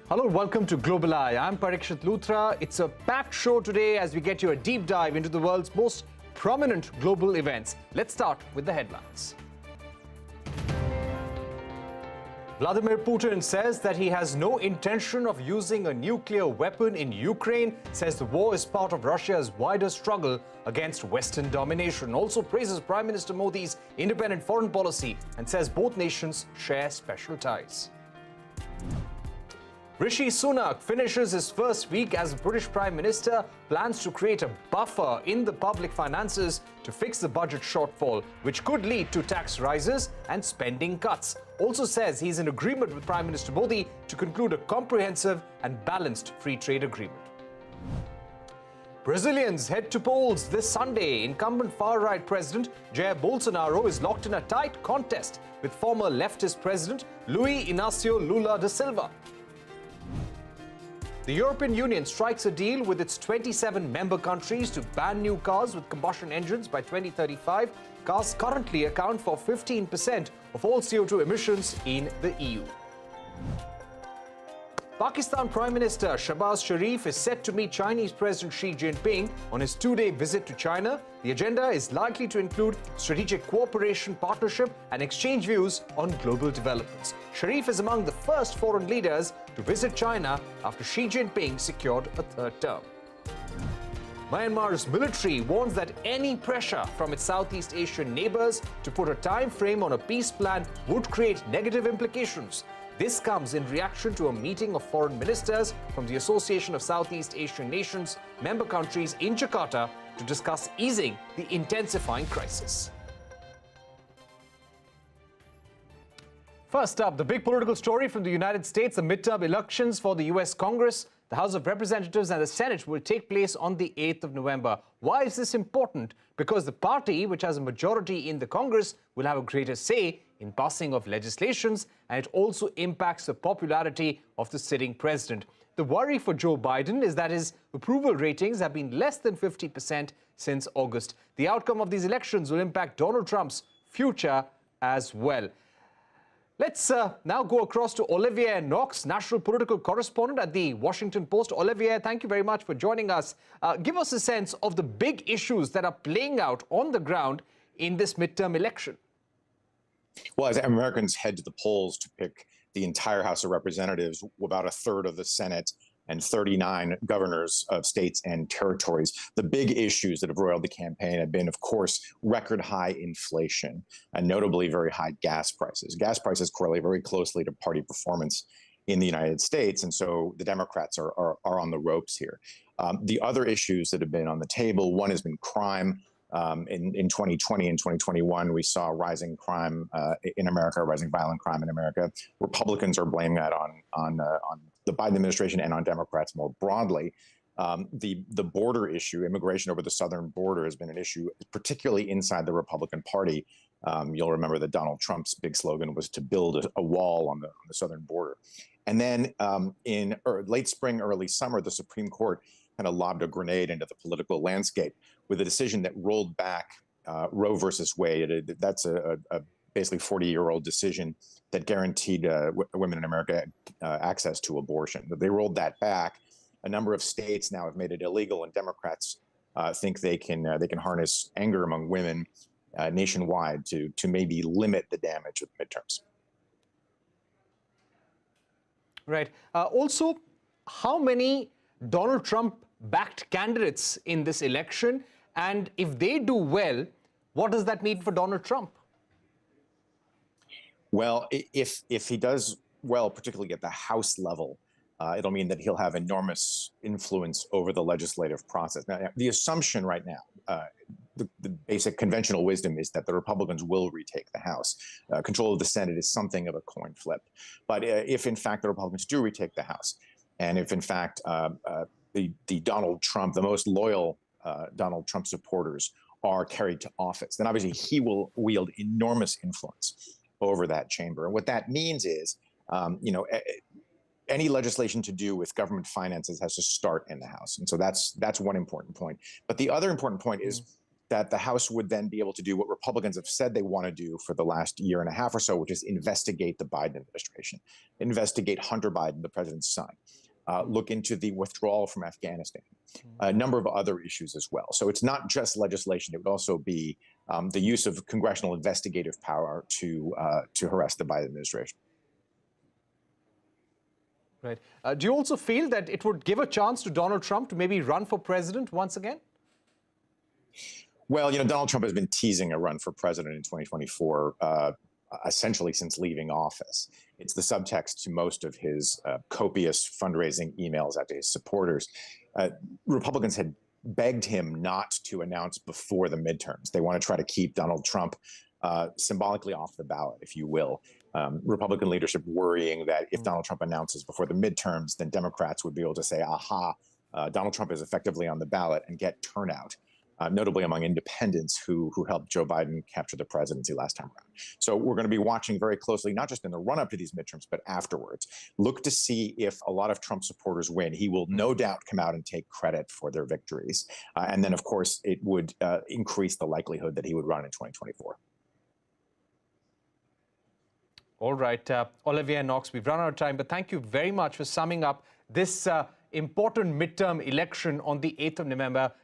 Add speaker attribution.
Speaker 1: Hello, welcome to Global Eye. I'm Parikshit Luthra. It's a packed show today as we get you a deep dive into the world's most prominent global events. Let's start with the headlines. Vladimir Putin says that he has no intention of using a nuclear weapon in Ukraine, says the war is part of Russia's wider struggle against Western domination. Also praises Prime Minister Modi's independent foreign policy and says both nations share special ties. Rishi Sunak finishes his first week as British Prime Minister, plans to create a buffer in the public finances to fix the budget shortfall, which could lead to tax rises and spending cuts. Also says he's in agreement with Prime Minister Modi to conclude a comprehensive and balanced free trade agreement. Brazilians head to polls this Sunday. Incumbent far-right President Jair Bolsonaro is locked in a tight contest with former leftist President Luiz Inácio Lula da Silva. The European Union strikes a deal with its 27 member countries to ban new cars with combustion engines by 2035. Cars currently account for 15% of all CO2 emissions in the EU. Pakistan Prime Minister Shahbaz Sharif is set to meet Chinese President Xi Jinping on his two-day visit to China. The agenda is likely to include strategic cooperation, partnership, and exchange views on global developments. Sharif is among the first foreign leaders to visit China after Xi Jinping secured a third term. Myanmar's military warns that any pressure from its Southeast Asian neighbors to put a time frame on a peace plan would create negative implications. This comes in reaction to a meeting of foreign ministers from the Association of Southeast Asian Nations member countries in Jakarta to discuss easing the intensifying crisis. First up, the big political story from the United States, the midterm elections for the U.S. Congress. The House of Representatives and the Senate will take place on the 8th of November. Why is this important? Because the party, which has a majority in the Congress, will have a greater say in passing of legislations, and it also impacts the popularity of the sitting president. The worry for Joe Biden is that his approval ratings have been less than 50% since August. The outcome of these elections will impact Donald Trump's future as well. Let's now go across to Olivier Knox, national political correspondent at the Washington Post. Olivier, thank you very much for joining us. Give us a sense of the big issues that are playing out on the ground in this midterm election.
Speaker 2: Well, as Americans head to the polls to pick the entire House of Representatives, about a third of the Senate, and 39 governors of states and territories, the big issues that have roiled the campaign have been, of course, record high inflation and notably very high gas prices. Gas prices correlate very closely to party performance in the United States, and so the Democrats are on the ropes here. The other issues that have been on the table, one has been crime. In 2020 and 2021, we saw rising crime in America, rising violent crime in America. Republicans are blaming that on the Biden administration and on Democrats more broadly. The border issue, immigration over the southern border, has been an issue, particularly inside the Republican Party. You'll remember that Donald Trump's big slogan was to build a wall on the southern border. And then in late spring, early summer, the Supreme Court kind of lobbed a grenade into the political landscape with a decision that rolled back Roe versus Wade. That's a basically 40-year-old decision that guaranteed women in America access to abortion. They rolled that back. A number of states now have made it illegal, and Democrats think they can harness anger among women nationwide to maybe limit the damage of the midterms.
Speaker 1: Right. Also, how many Donald Trump-backed candidates in this election? And if they do well, what does that mean for Donald Trump?
Speaker 2: Well, if he does well, particularly at the House level, it'll mean that he'll have enormous influence over the legislative process. Now, the assumption right now, the basic conventional wisdom is that the Republicans will retake the House. Control of the Senate is something of a coin flip. But if, in fact, the Republicans do retake the House, and if, in fact, the Donald Trump, the most loyal Donald Trump supporters are carried to office, then obviously he will wield enormous influence over that chamber. And what that means is, any legislation to do with government finances has to start in the House. And so that's one important point. But the other important point is that the House would then be able to do what Republicans have said they want to do for the last year and a half or so, which is investigate the Biden administration, investigate Hunter Biden, the president's son, look into the withdrawal from Afghanistan, a number of other issues as well. So it's not just legislation; it would also be the use of congressional investigative power to harass the Biden administration.
Speaker 1: Right. Do you also feel that it would give a chance to Donald Trump to maybe run for president once again?
Speaker 2: Well, Donald Trump has been teasing a run for president in 2024, essentially since leaving office. It's the subtext to most of his copious fundraising emails out to his supporters. Republicans had begged him not to announce before the midterms. They want to try to keep Donald Trump symbolically off the ballot, if you will. Republican leadership worrying that if Donald Trump announces before the midterms, then Democrats would be able to say, aha, Donald Trump is effectively on the ballot and get turnout. Notably among independents who helped Joe Biden capture the presidency last time around. So we're going to be watching very closely, not just in the run-up to these midterms, but afterwards. Look to see if a lot of Trump supporters win. He will no doubt come out and take credit for their victories. And then, of course, it would increase the likelihood that he would run in 2024.
Speaker 1: All right, Olivier Knox, we've run out of time, but thank you very much for summing up this important midterm election on the 8th of November.